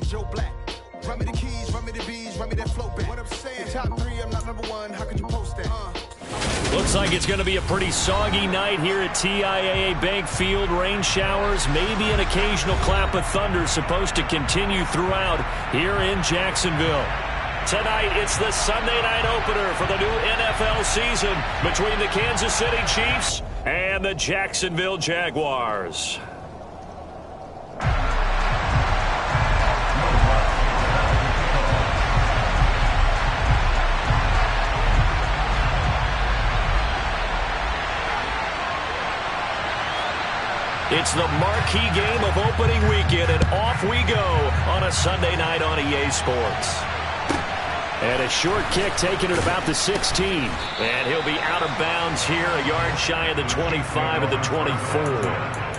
Joe Black. Run me the keys, run me the bees, run me that flow back. What I'm saying, the top 3, I'm not #1. How could you post that? Looks like it's going to be a pretty soggy night here at TIAA Bank Field. Rain showers, maybe an occasional clap of thunder supposed to continue throughout here in Jacksonville. Tonight, it's the Sunday night opener for the new NFL season between the Kansas City Chiefs and the Jacksonville Jaguars. It's the marquee game of opening weekend, and off we go on a Sunday night on EA Sports. And a short kick taken at about the 16. And he'll be out of bounds here, a yard shy of the 25 at the 24.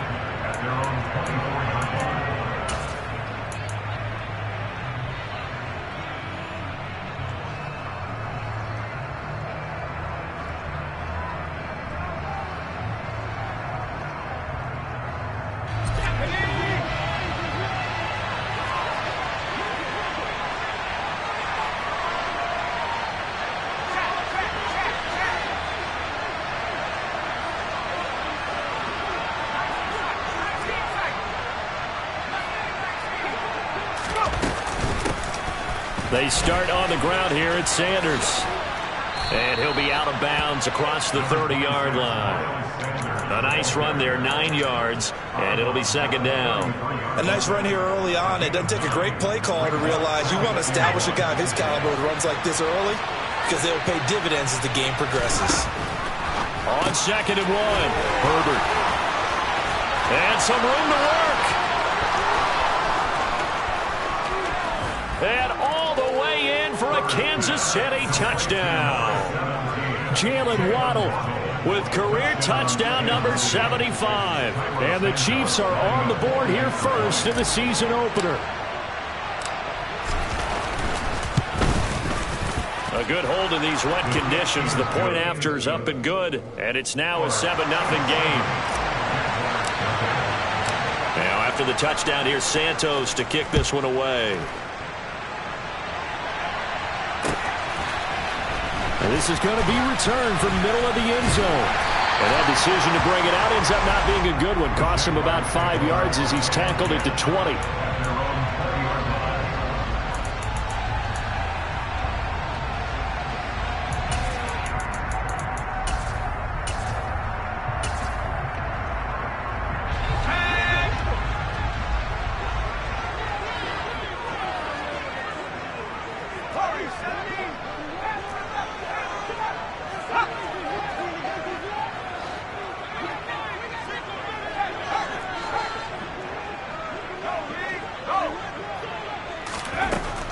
They start on the ground here at Sanders. And he'll be out of bounds across the 30-yard line. A nice run there, 9 yards, and it'll be second down. A nice run here early on. It doesn't take a great play caller to realize you want to establish a guy of his caliber with runs like this early because they'll pay dividends as the game progresses. On 2nd and 1, Herbert. And some room to work. And all the way in for a Kansas City touchdown. Jalen Waddle with career touchdown number 75. And the Chiefs are on the board here first in the season opener. A good hold in these wet conditions. The point after is up and good. And it's now a 7-0 game. Now after the touchdown, here's Santos to kick this one away. And this is going to be returned from middle of the end zone. And that decision to bring it out ends up not being a good one. Costs him about 5 yards as he's tackled at the 20.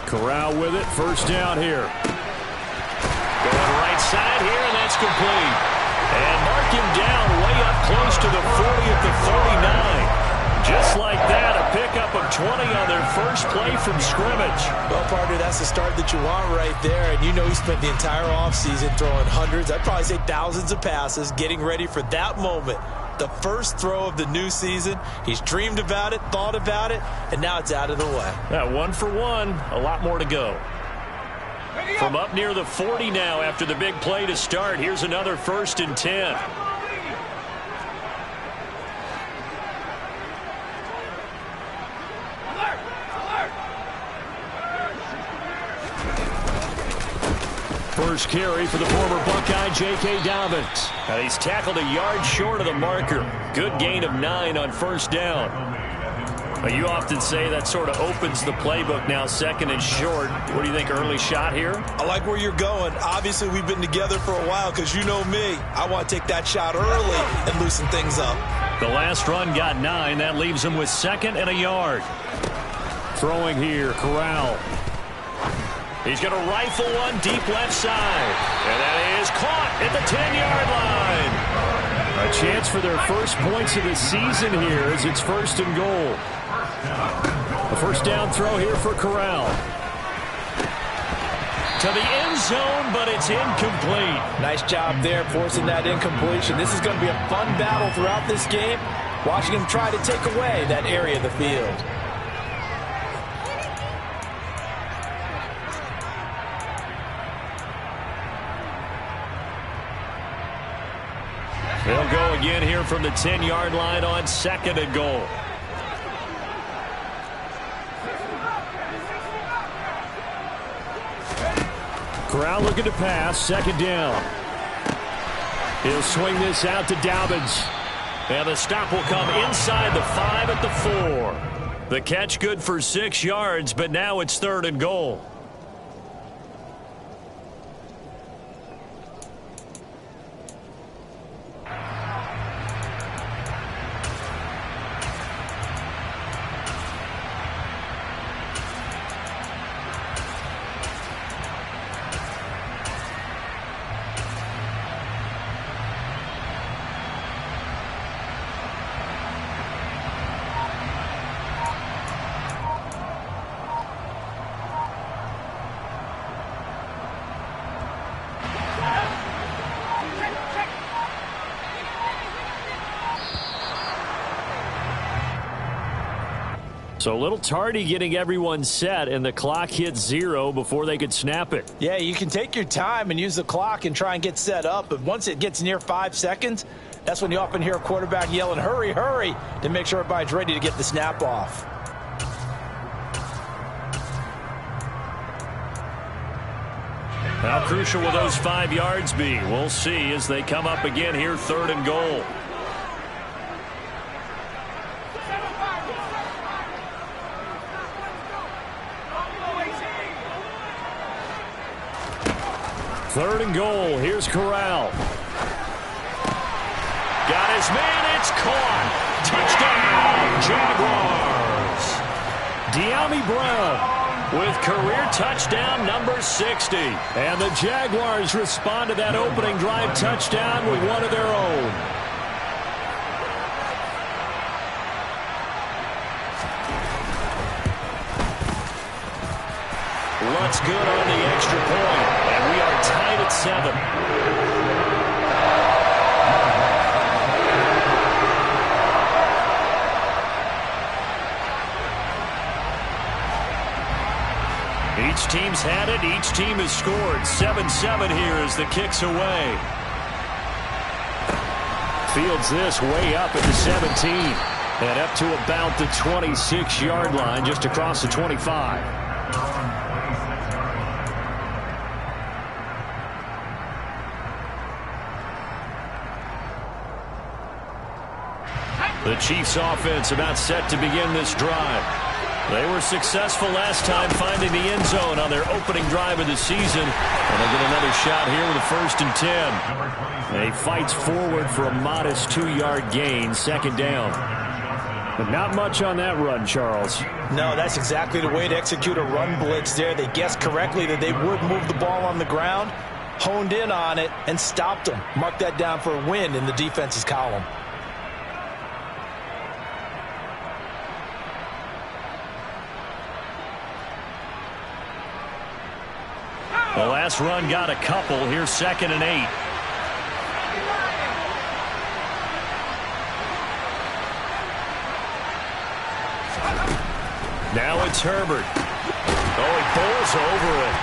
Corral with it. First down here. Going right side here, and that's complete. And mark him down way up close to the 40 at the 49. Just like that, a pickup of 20 on their first play from scrimmage. Well, partner, that's the start that you want right there. And you know he spent the entire offseason throwing hundreds, I'd probably say thousands of passes, getting ready for that moment. The first throw of the new season. He's dreamed about it, thought about it, and now it's out of the way. Yeah, 1 for 1. A lot more to go. From up near the 40 now after the big play to start. Here's another 1st and 10. First carry for the former Buckeye, J.K. Dobbins. And he's tackled a yard short of the marker. Good gain of 9 on first down. Well, you often say that sort of opens the playbook now, 2nd and short. What do you think, early shot here? I like where you're going. Obviously, we've been together for a while because you know me. I want to take that shot early and loosen things up. The last run got 9. That leaves him with 2nd and a yard. Throwing here, Corral. He's going to rifle one deep left side. And that is caught at the 10-yard line. A chance for their first points of the season here as it's 1st and goal. A first down throw here for Corral. To the end zone, but it's incomplete. Nice job there forcing that incompletion. This is going to be a fun battle throughout this game. Watching him try to take away that area of the field. They'll go again here from the 10-yard line on 2nd and goal. Corral looking to pass, 2nd down. He'll swing this out to Dobbins. And the stop will come inside the 5 at the 4. The catch good for 6 yards, but now it's 3rd and goal. So a little tardy getting everyone set, and the clock hits 0 before they could snap it. Yeah, you can take your time and use the clock and try and get set up, but once it gets near 5 seconds, that's when you often hear a quarterback yelling, hurry, hurry, to make sure everybody's ready to get the snap off. How crucial will those 5 yards be? We'll see as they come up again here, 3rd and goal. Third and goal. Here's Corral. Got his man. It's caught. Touchdown, Jaguars. De'Ami Brown with career touchdown number 60. And the Jaguars respond to that opening drive touchdown with one of their own. Looks good on the extra point. And we are tied at 7. Each team's had it. Each team has scored. 7-7 here as the kick's away. Fields this way up at the 17. And up to about the 26-yard line, just across the 25. The Chiefs offense about set to begin this drive. They were successful last time finding the end zone on their opening drive of the season. And they'll get another shot here with a 1st and 10. And he fights forward for a modest 2-yard gain, 2nd down. But not much on that run, Charles. No, that's exactly the way to execute a run blitz there. They guessed correctly that they would move the ball on the ground, honed in on it, and stopped them. Mark that down for a win in the defense's column. The last run got a couple. Here's 2nd and 8. Now it's Herbert. Oh, he bowls over it.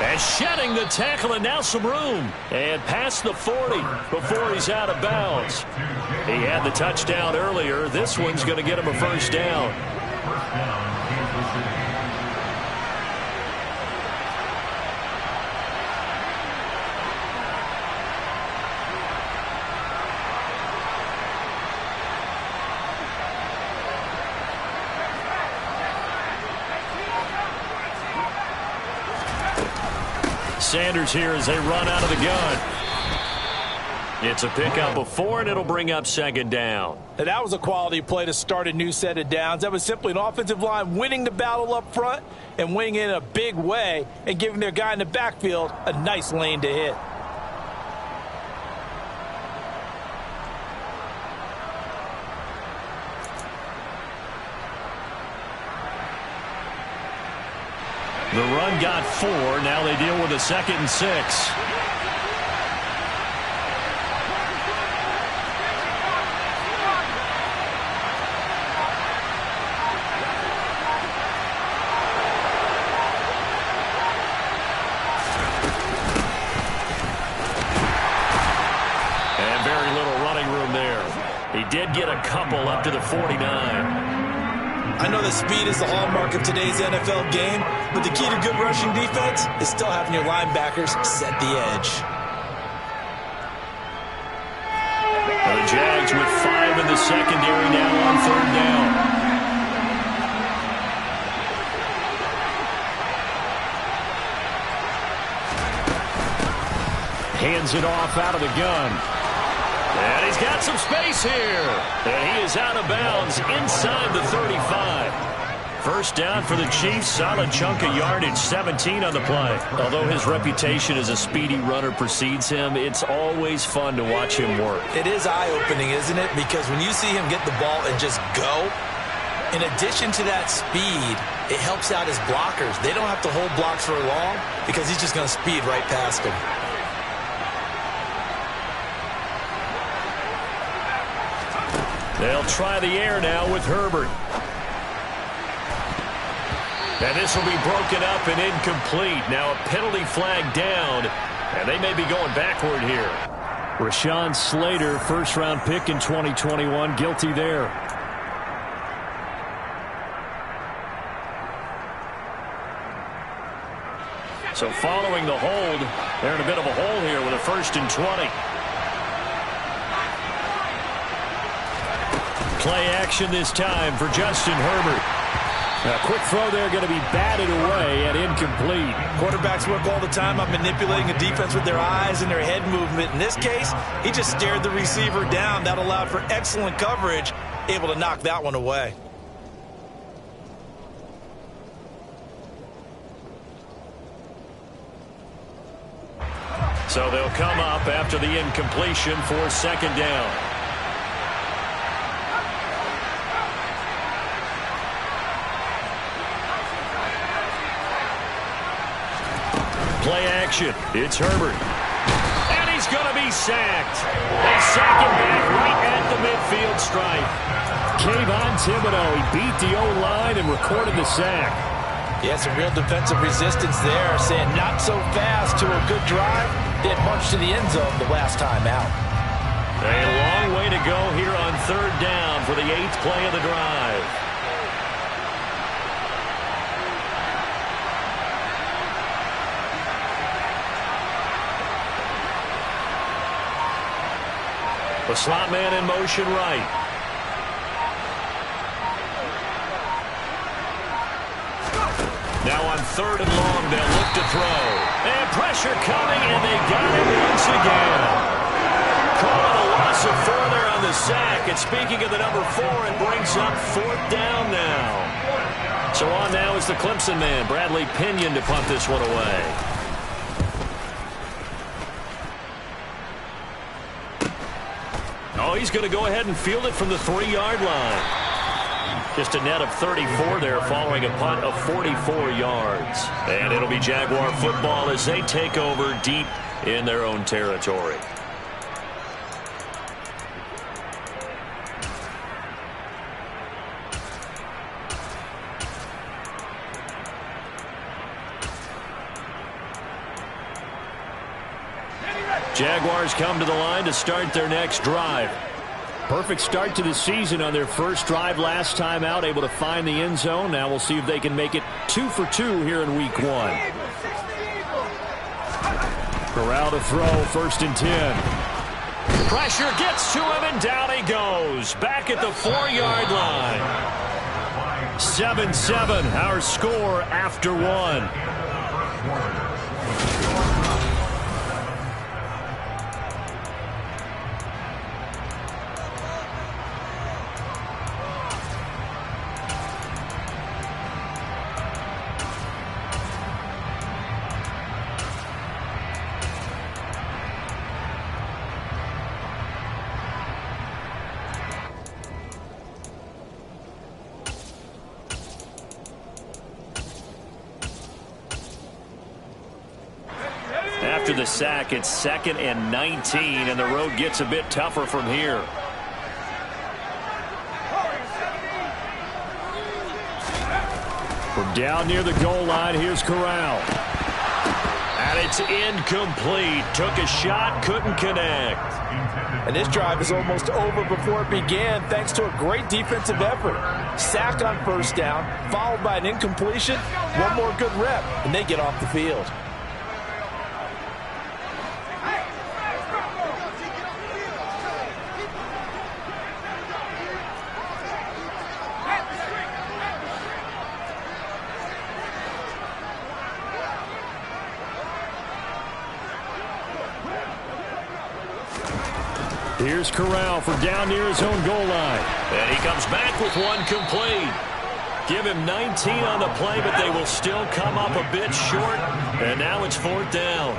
And shedding the tackle, and now some room. And past the 40 before he's out of bounds. He had the touchdown earlier. This one's going to get him a 1st down. Sanders here as they run out of the gun. It's a pickup of 4, and it'll bring up 2nd down. Now, that was a quality play to start a new set of downs. That was simply an offensive line winning the battle up front and winning it in a big way and giving their guy in the backfield a nice lane to hit. The run got 4. Now they deal with a 2nd and 6. did get a couple up to the 49. I know that speed is the hallmark of today's NFL game, but the key to good rushing defense is still having your linebackers set the edge. Well, the Jags with 5 in the secondary now on 3rd down. Hands it off out of the gun. And he's got some space here. And he is out of bounds inside the 35. First down for the Chiefs. Solid chunk of yardage, 17 on the play. Although his reputation as a speedy runner precedes him, it's always fun to watch him work. It is eye-opening, isn't it? Because when you see him get the ball and just go, in addition to that speed, it helps out his blockers. They don't have to hold blocks for long because he's just going to speed right past them. They'll try the air now with Herbert. And this will be broken up and incomplete. Now a penalty flag down, and they may be going backward here. Rashawn Slater, first-round pick in 2021, guilty there. So following the hold, they're in a bit of a hole here with a 1st and 20. Play action this time for Justin Herbert. A quick throw there going to be batted away and incomplete. Quarterbacks work all the time on manipulating a defense with their eyes and their head movement. In this case, he just stared the receiver down. That allowed for excellent coverage, able to knock that one away. So they'll come up after the incompletion for 2nd down. Play action. It's Herbert. And he's going to be sacked. They sack him back right at the midfield stripe. Kayvon Thibodeau, he beat the O-line and recorded the sack. Yeah, some real defensive resistance there, saying not so fast to a good drive. Did much to the end zone the last time out. A long way to go here on 3rd down for the 8th play of the drive. The slot man in motion right. Now on 3rd and long, they'll look to throw. And pressure coming, and they got him once again. Calling a loss of 4 there on the sack. And speaking of the number 4, it brings up 4th down now. So on now is the Clemson man, Bradley Pinion, to punt this one away. Oh, he's going to go ahead and field it from the 3-yard line. Just a net of 34 there following a punt of 44 yards. And it'll be Jaguar football as they take over deep in their own territory. Jaguars come to the line to start their next drive. Perfect start to the season on their first drive last time out, able to find the end zone. Now we'll see if they can make it 2 for 2 here in week 1. Corral to throw, 1st and 10. Pressure gets to him, and down he goes. Back at the 4-yard line. 7-7, our score after 1. After the sack, it's 2nd and 19, and the road gets a bit tougher from here. From down near the goal line, here's Corral. And it's incomplete. Took a shot, couldn't connect. And this drive is almost over before it began thanks to a great defensive effort. Sack on first down, followed by an incompletion. One more good rep, and they get off the field. Here's Corral for down near his own goal line. And he comes back with one complete. Give him 19 on the play, but they will still come up a bit short. And now it's 4th down.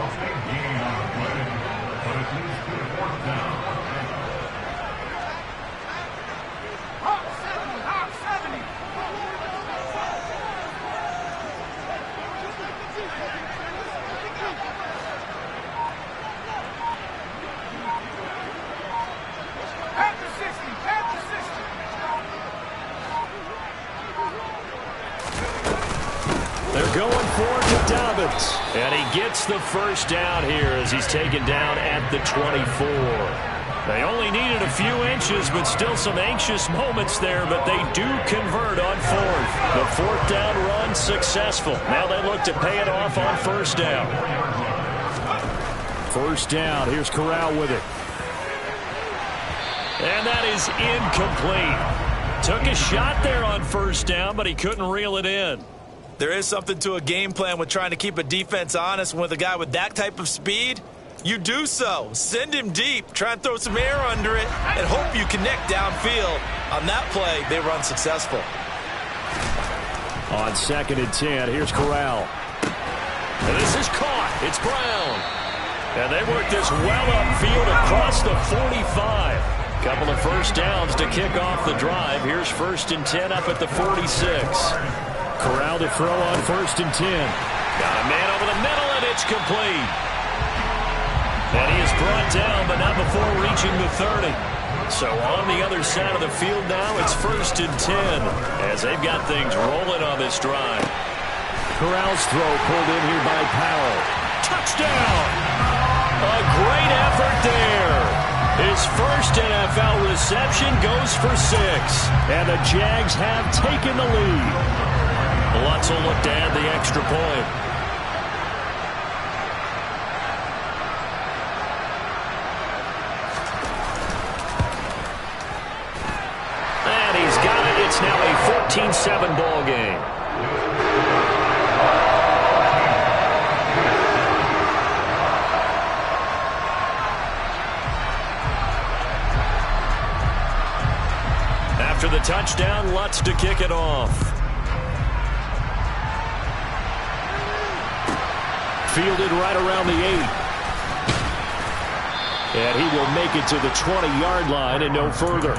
And he gets the first down here as he's taken down at the 24. They only needed a few inches, but still some anxious moments there, but they do convert on 4th. The 4th down run successful. Now they look to pay it off on 1st down. 1st down. Here's Corral with it. And that is incomplete. Took a shot there on 1st down, but he couldn't reel it in. There is something to a game plan with trying to keep a defense honest. With a guy with that type of speed, you do so. Send him deep, try and throw some air under it, and hope you connect downfield. On that play, they were unsuccessful. On 2nd and 10, here's Corral. And this is caught. It's Brown. And they work this well upfield across the 45. Couple of first downs to kick off the drive. Here's 1st and 10 up at the 46. Corral to throw on 1st and 10. Got a man over the middle, and it's complete. And he is brought down, but not before reaching the 30. So on the other side of the field now, it's 1st and 10 as they've got things rolling on this drive. Corral's throw pulled in here by Powell. Touchdown! A great effort there. His first NFL reception goes for 6. And the Jags have taken the lead. Lutz will look to add the extra point. And he's got it. It's now a 14-7 ball game. After the touchdown, Lutz to kick it off. Fielded right around the 8. And he will make it to the 20-yard line and no further.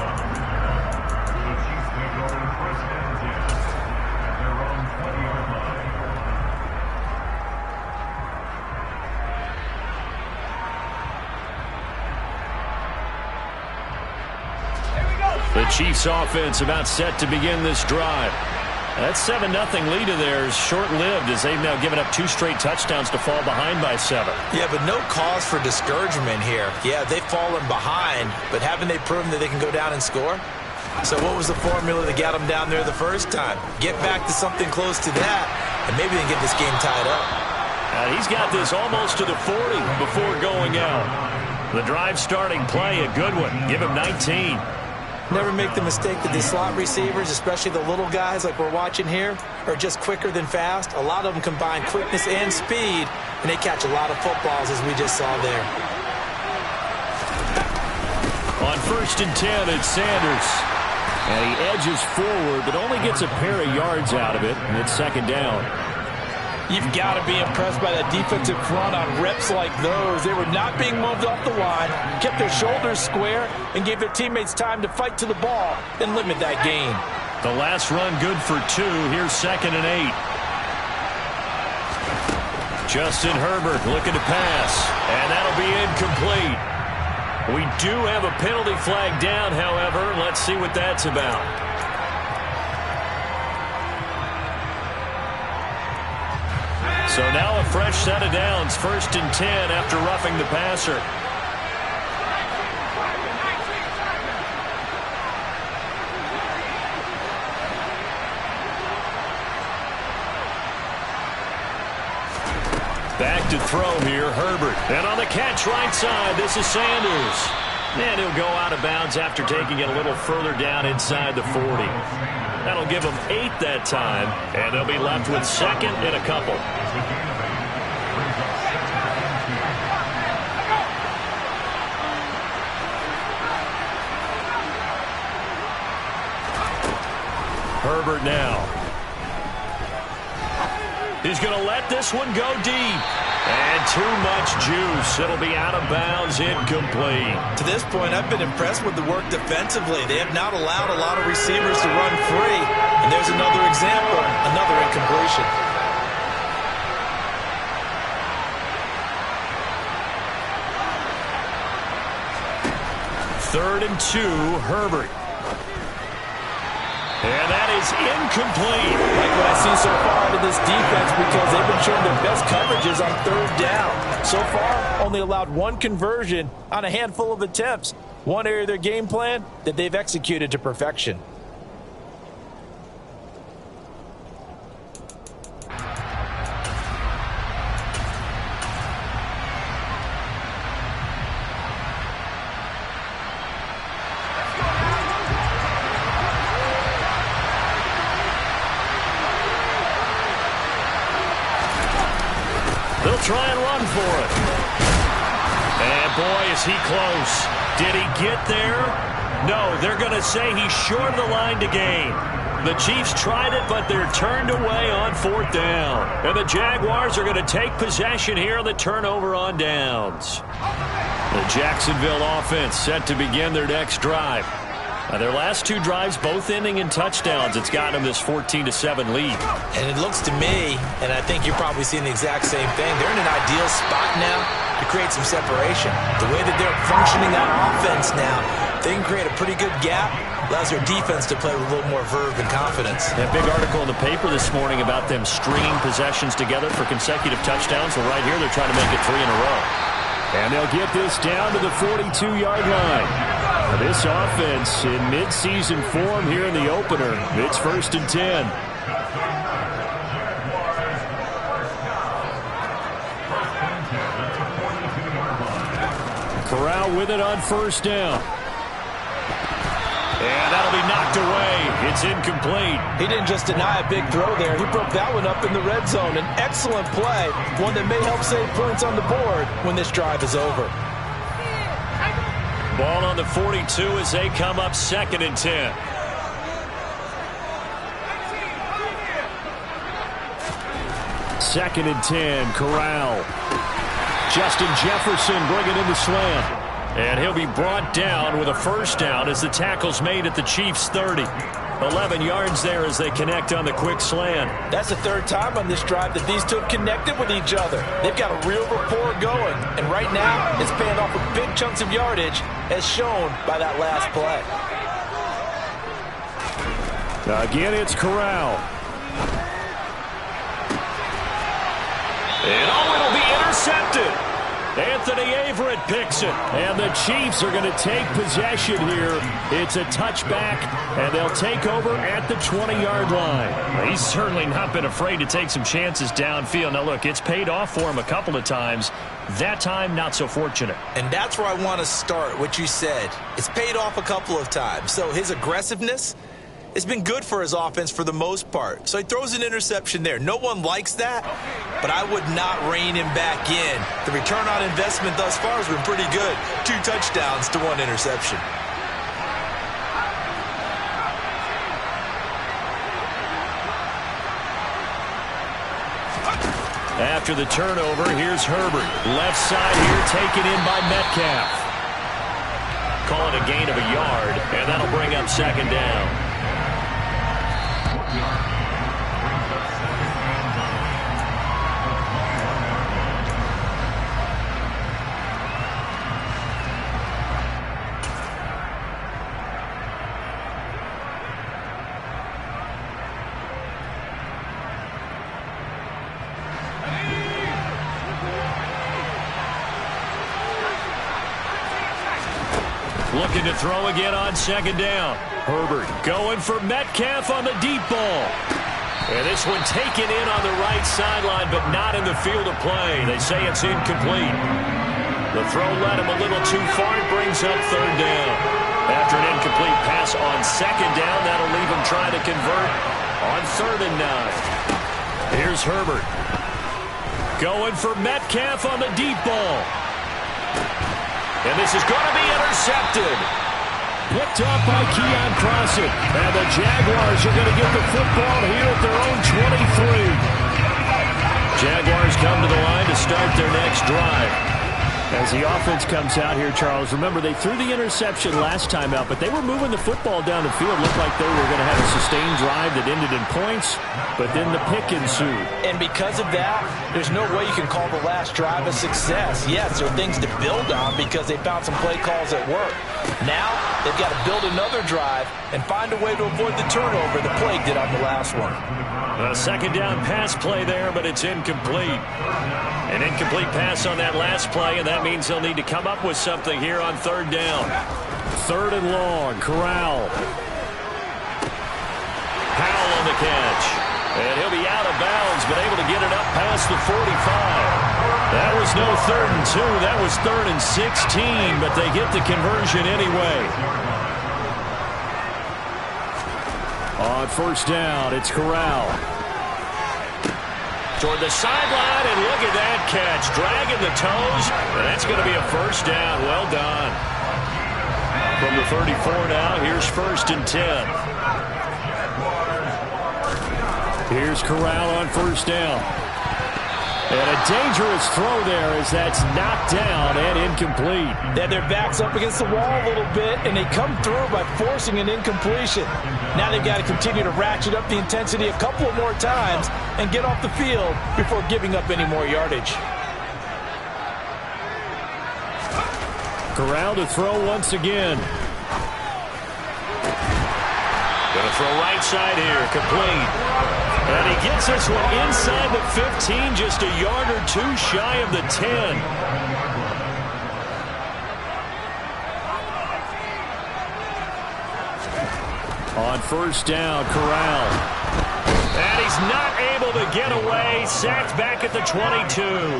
The Chiefs offense about set to begin this drive. That 7-0 lead of theirs short-lived as they've now given up 2 straight touchdowns to fall behind by 7. Yeah, but no cause for discouragement here. Yeah, they've fallen behind, but haven't they proven that they can go down and score? So what was the formula that got them down there the first time? Get back to something close to that, and maybe they can get this game tied up. He's got this almost to the 40 before going out. The drive starting play, a good one. Give him 19. Never make the mistake that the slot receivers, especially the little guys like we're watching here, are just quicker than fast. A lot of them combine quickness and speed, and they catch a lot of footballs, as we just saw there. On 1st and 10, it's Sanders. And he edges forward, but only gets a pair of yards out of it, and it's 2nd down. You've got to be impressed by that defensive front on reps like those. They were not being moved off the line, kept their shoulders square, and gave their teammates time to fight to the ball and limit that gain. The last run good for 2. Here's 2nd and 8. Justin Herbert looking to pass, and that'll be incomplete. We do have a penalty flag down, however. Let's see what that's about. So now a fresh set of downs, 1st and 10 after roughing the passer. Back to throw here, Herbert. And on the catch right side, this is Sanders. And he'll go out of bounds after taking it a little further down inside the 40. That'll give them 8 that time, and they'll be left with 2nd and a couple. Herbert now. He's going to let this one go deep. And too much juice. It'll be out of bounds, incomplete. To this point, I've been impressed with the work defensively. They have not allowed a lot of receivers to run free. And there's another example, another incompletion. Third and 2, Herbert. And that is incomplete. Like what I see so far out of this defense, because they've been showing their best coverages on 3rd down. So far, only allowed 1 conversion on a handful of attempts. One area of their game plan that they've executed to perfection. They'll try and run for it. And boy, is he close. Did he get there? No, they're going to say he's short of the line to gain. The Chiefs tried it, but they're turned away on 4th down. And the Jaguars are going to take possession here on the turnover on downs. The Jacksonville offense set to begin their next drive. Their last 2 drives both ending in touchdowns. It's got them this 14-7 lead. And it looks to me, and I think you're probably seeing the exact same thing, they're in an ideal spot now to create some separation. The way that they're functioning on offense now, they can create a pretty good gap. Allows their defense to play with a little more verve and confidence. A big article in the paper this morning about them stringing possessions together for consecutive touchdowns. Well, right here they're trying to make it 3 in a row. And they'll get this down to the 42-yard line. This offense in midseason form here in the opener. It's 1st and 10. Corral with it on 1st down. And that'll be knocked away. It's incomplete. He didn't just deny a big throw there. He broke that one up in the red zone. An excellent play, one that may help save points on the board when this drive is over. Ball on the 42 as they come up 2nd and 10. Second and 10, Corral. Justin Jefferson bringing in the slant. And he'll be brought down with a 1st down as the tackle's made at the Chiefs' 30. 11 yards there as they connect on the quick slant. That's the 3rd time on this drive that these two have connected with each other. They've got a real rapport going. And right now, it's paying off with big chunks of yardage, as shown by that last play. Again, it's Corral. And it'll be intercepted. Anthony Averett picks it, and the Chiefs are going to take possession here. It's a touchback, and they'll take over at the 20-yard line. Well, he's certainly not been afraid to take some chances downfield. Now, look, it's paid off for him a couple of times. That time, not so fortunate. And that's where I want to start, what you said. It's paid off a couple of times. So his aggressiveness has been good for his offense for the most part. So he throws an interception there. No one likes that, but I would not rein him back in. The return on investment thus far has been pretty good. 2 touchdowns to 1 interception. After the turnover, here's Herbert. Left side here taken in by Metcalf. Call it a gain of a yard, and that'll bring up 2nd down. Looking to throw again on second down. Herbert going for Metcalf on the deep ball. And this one taken in on the right sideline, but not in the field of play. They say it's incomplete. The throw led him a little too far. It brings up third down. After an incomplete pass on second down, that'll leave him trying to convert on 3rd and 9. Here's Herbert. Going for Metcalf on the deep ball. And this is going to be intercepted. Picked up by Keon Crossett. And the Jaguars are going to get the football here at their own 23. Jaguars come to the line to start their next drive. As the offense comes out here, Charles, remember they threw the interception last time out, but they were moving the football down the field. Looked like they were going to have a sustained drive that ended in points, but then the pick ensued. And because of that, there's no way you can call the last drive a success. Yes, there are things to build on because they found some play calls that work. Now, they've got to build another drive and find a way to avoid the turnover the play did on the last one. A second down pass play there, but it's incomplete. An incomplete pass on that last play, and that means they'll need to come up with something here on 3rd down. 3rd and long. Corral. Powell on the catch. And he'll be out of bounds, but able to get it up past the 45. That was no 3rd and 2. That was 3rd and 16, but they get the conversion anyway. On 1st down, it's Corral. Toward the sideline, and look at that catch. Dragging the toes, and that's going to be a 1st down. Well done. From the 34 now, here's 1st and 10. Here's Corral on 1st down. And a dangerous throw there as that's knocked down and incomplete. Then their back's up against the wall a little bit, and they come through by forcing an incompletion. Now they've got to continue to ratchet up the intensity a couple of more times and get off the field before giving up any more yardage. Corral to throw once again. Going to throw right side here, complete. And he gets this one inside the 15, just a yard or two shy of the 10. On 1st down, Corral. And he's not able to get away. Sacked back at the 22.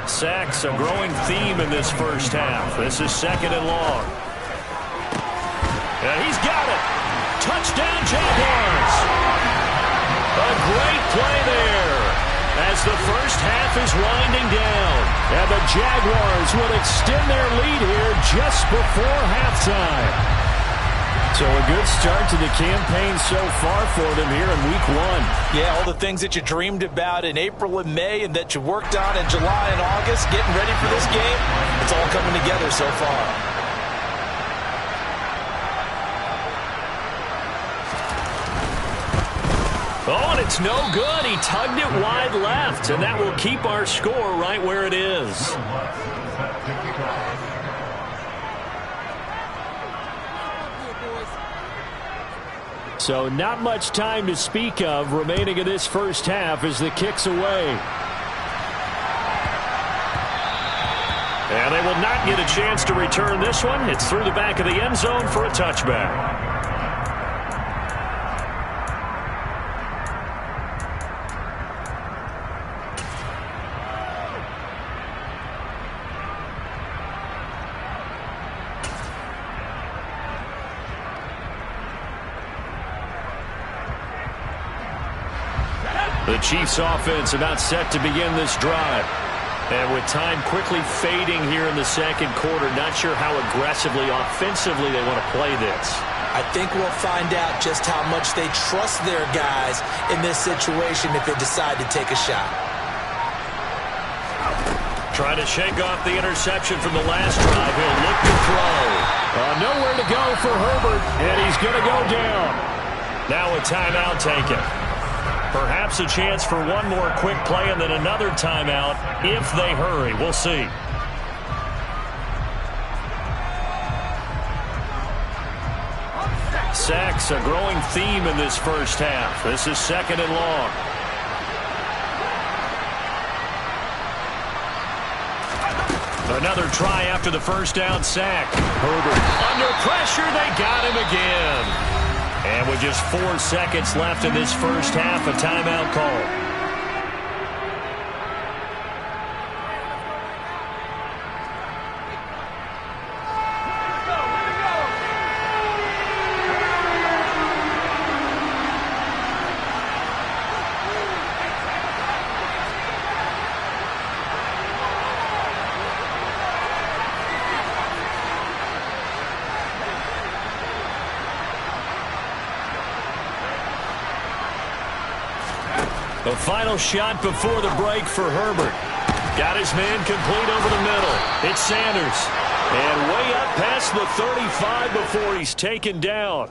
Sacks a growing theme in this first half. This is 2nd and long. And he's got it. Touchdown, Jaguars. A great play there as the first half is winding down. And the Jaguars will extend their lead here just before halftime. So a good start to the campaign so far for them here in week 1. Yeah, all the things that you dreamed about in April and May and that you worked on in July and August, getting ready for this game, it's all coming together so far. Oh, and it's no good. He tugged it wide left, and that will keep our score right where it is. So not much time to speak of remaining in this first half as the kick's away. And they will not get a chance to return this one. It's through the back of the end zone for a touchback. The Chiefs offense about set to begin this drive. And with time quickly fading here in the 2nd quarter, not sure how aggressively, offensively they want to play this. I think we'll find out just how much they trust their guys in this situation if they decide to take a shot. Trying to shake off the interception from the last drive. He'll look to throw. Nowhere to go for Herbert, and he's going to go down. Now a timeout taken. Perhaps a chance for one more quick play and then another timeout if they hurry. We'll see. Sacks a growing theme in this first half. This is 2nd and long. Another try after the first down sack. Herbert under pressure. They got him again. And with just 4 seconds left in this first half, a timeout call. The final shot before the break for Herbert. Got his man complete over the middle. It's Sanders. And way up past the 35 before he's taken down.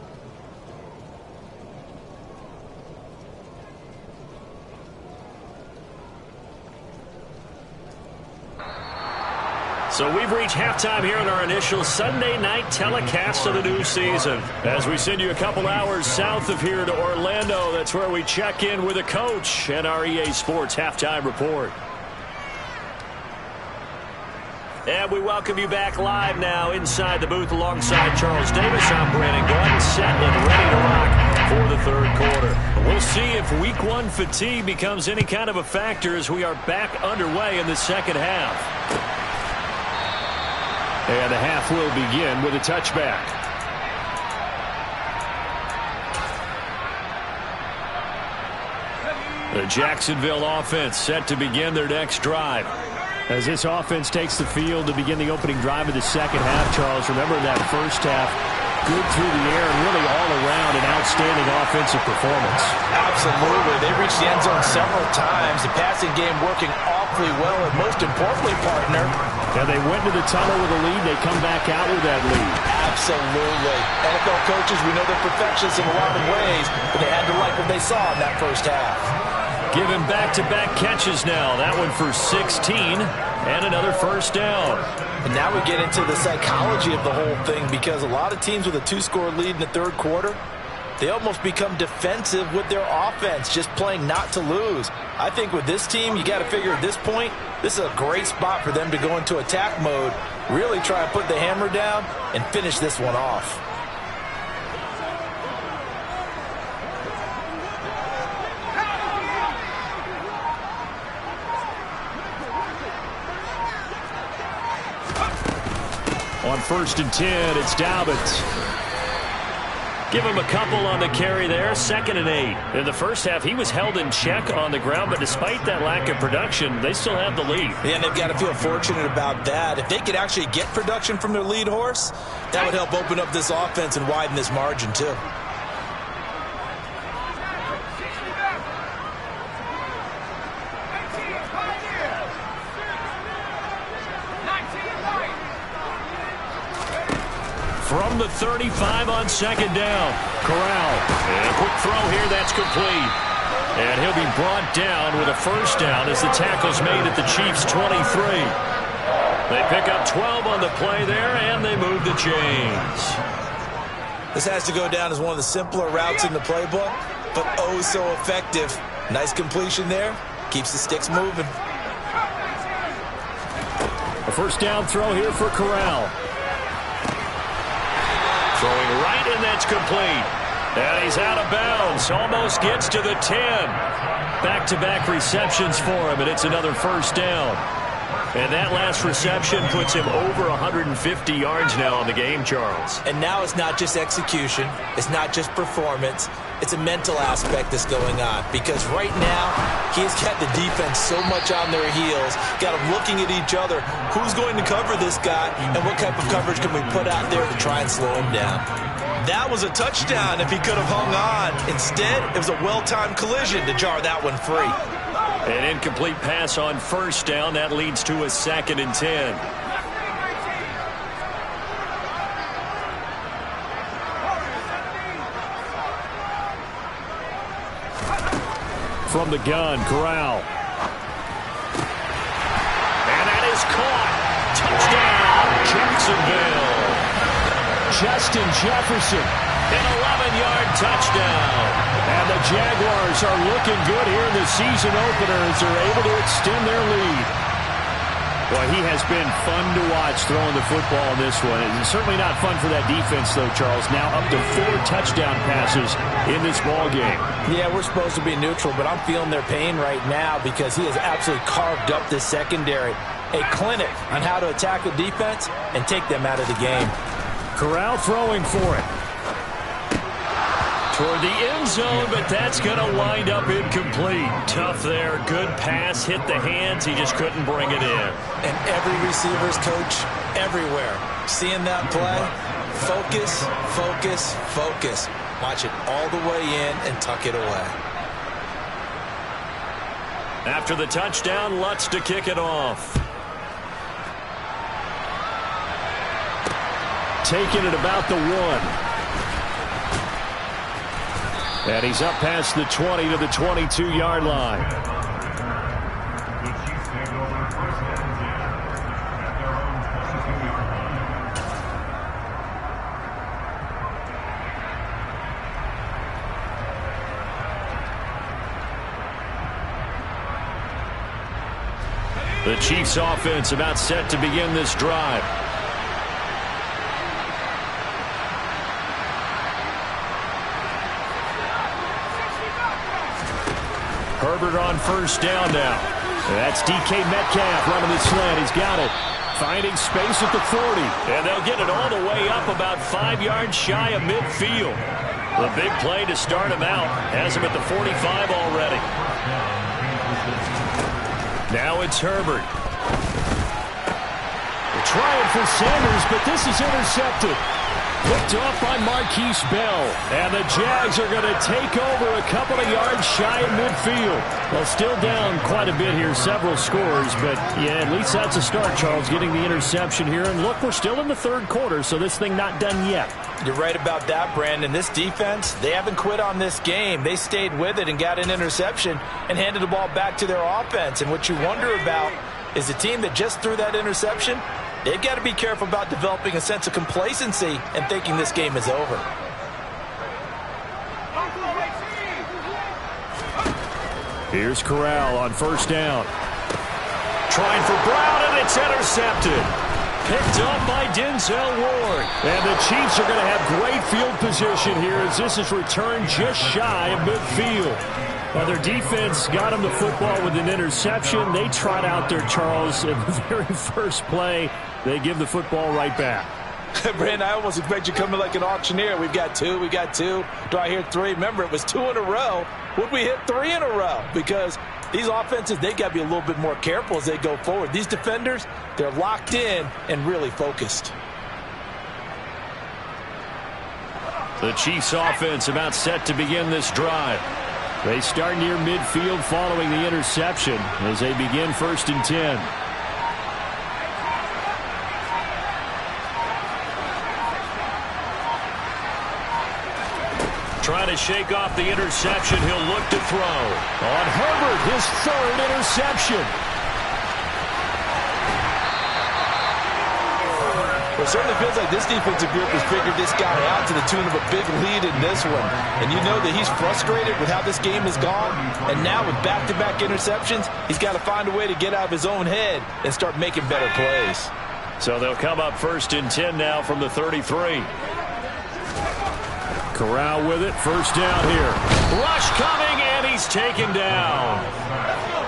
So we've reached halftime here in our initial Sunday night telecast of the new season. As we send you a couple hours south of here to Orlando, that's where we check in with a coach and our EA Sports halftime report. And we welcome you back live now inside the booth alongside Charles Davis. I'm Brandon Glenn, set and ready to rock for the third quarter. We'll see if week one fatigue becomes any kind of a factor as we are back underway in the second half. And the half will begin with a touchback. The Jacksonville offense set to begin their next drive. As this offense takes the field to begin the opening drive of the second half, Charles, remember that first half, good through the air and really all around an outstanding offensive performance. Absolutely. They reached the end zone several times. The passing game working awfully well, and most importantly, partner, yeah, they went to the tunnel with a lead. They come back out with that lead. Absolutely. NFL coaches, we know they're perfectionists in a lot of ways, but they had to like what they saw in that first half. Given back-to-back catches now. That one for 16 and another first down. And now we get into the psychology of the whole thing, because a lot of teams with a 2-score lead in the third quarter, they almost become defensive with their offense, just playing not to lose. I think with this team, you got to figure at this point, this is a great spot for them to go into attack mode, really try to put the hammer down and finish this one off. On 1st and 10, it's Dalvin. Give him a couple on the carry there. 2nd and 8. In the first half, he was held in check on the ground, but despite that lack of production, they still have the lead. Yeah, and they've got to feel fortunate about that. If they could actually get production from their lead horse, that would help open up this offense and widen this margin too. From the 35 on 2nd down. Corral. And a quick throw here. That's complete. And he'll be brought down with a first down as the tackle's made at the Chiefs' 23. They pick up 12 on the play there, and they move the chains. This has to go down as one of the simpler routes in the playbook, but oh so effective. Nice completion there. Keeps the sticks moving. A first down throw here for Corral. Throwing right, and that's complete. And he's out of bounds. Almost gets to the 10. Back-to-back receptions for him, and it's another first down. And that last reception puts him over 150 yards now in the game, Charles. And now it's not just execution. It's not just performance. It's a mental aspect that's going on. Because right now, he's got the defense so much on their heels. Got them looking at each other. Who's going to cover this guy? And what type of coverage can we put out there to try and slow him down? That was a touchdown if he could have hung on. Instead, it was a well-timed collision to jar that one free. An incomplete pass on first down. That leads to a 2nd and 10. From the gun, Corral. And that is caught. Touchdown, Jacksonville. Justin Jefferson. An 11-yard touchdown. And the Jaguars are looking good here in the season opener as they're able to extend their lead. Well, he has been fun to watch throwing the football in this one. It's certainly not fun for that defense, though, Charles. Now up to 4 touchdown passes in this ball game. Yeah, we're supposed to be neutral, but I'm feeling their pain right now because he has absolutely carved up this secondary. A clinic on how to attack the defense and take them out of the game. Corral throwing for it. Toward the end zone, but that's going to wind up incomplete. Tough there. Good pass. Hit the hands. He just couldn't bring it in. And every receiver's coach everywhere. Seeing that play, focus, focus, focus. Watch it all the way in and tuck it away. After the touchdown, Lutz to kick it off. Taking it about the 1. And he's up past the 20 to the 22-yard line. The Chiefs offense about set to begin this drive. Herbert on first down now. That's DK Metcalf running the slant. He's got it. Finding space at the 40. And they'll get it all the way up about 5 yards shy of midfield. The big play to start him out. Has him at the 45 already. Now it's Herbert. They're trying for Sanders, but this is intercepted. Picked off by Marquise Bell. And the Jags are going to take over a couple of yards shy of midfield. Well, still down quite a bit here, several scores. But, yeah, at least that's a start, Charles, getting the interception here. And, look, we're still in the third quarter, so this thing not done yet. You're right about that, Brandon. This defense, they haven't quit on this game. They stayed with it and got an interception and handed the ball back to their offense. And what you wonder about is the team that just threw that interception, they've got to be careful about developing a sense of complacency and thinking this game is over. Here's Corral on first down. Trying for Brown, and it's intercepted. Picked up by Denzel Ward. And the Chiefs are going to have great field position here as this is returned just shy of midfield. Well, their defense got them the football with an interception. They trot out there, Charles, in the very first play. They give the football right back. Brandon, I almost expect you coming like an auctioneer. We've got 2, we got 2. Do I hear 3? Remember, it was 2 in a row. Would we hit 3 in a row? Because these offenses, they got to be a little bit more careful as they go forward. These defenders, they're locked in and really focused. The Chiefs offense about set to begin this drive. They start near midfield following the interception as they begin 1st and 10. Trying to shake off the interception. He'll look to throw. On Herbert, his 3rd interception. Well, it certainly feels like this defensive group has figured this guy out to the tune of a big lead in this one. And you know that he's frustrated with how this game has gone. And now with back-to-back interceptions, he's got to find a way to get out of his own head and start making better plays. So they'll come up 1st and 10 now from the 33. Corral with it. First down here. Rush coming, and he's taken down.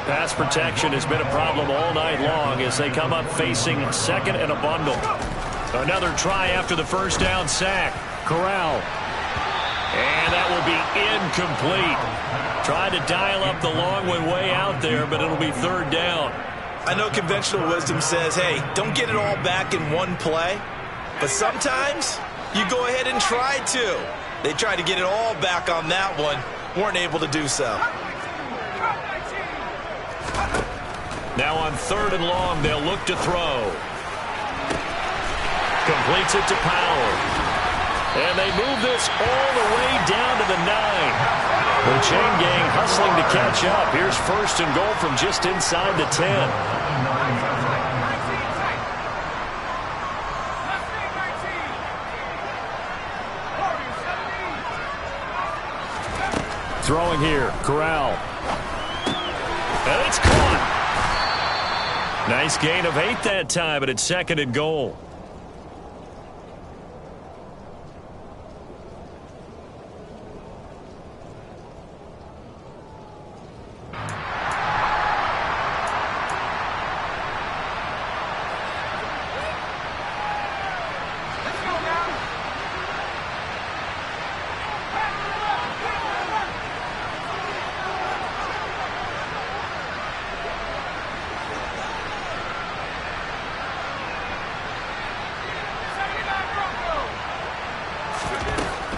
Pass protection has been a problem all night long as they come up facing 2nd and a bundle. Another try after the first down sack. Corral. And that will be incomplete. Tried to dial up the long one way out there, but it'll be 3rd down. I know conventional wisdom says, hey, don't get it all back in one play. But sometimes you go ahead and try to. They tried to get it all back on that one. Weren't able to do so. Now on 3rd and long, they'll look to throw. Completes it to Powell. And they move this all the way down to the 9. The chain gang hustling to catch up. Here's 1st and goal from just inside the 10. Throwing here, Corral. And it's caught. Nice gain of 8 that time, but it's 2nd and goal.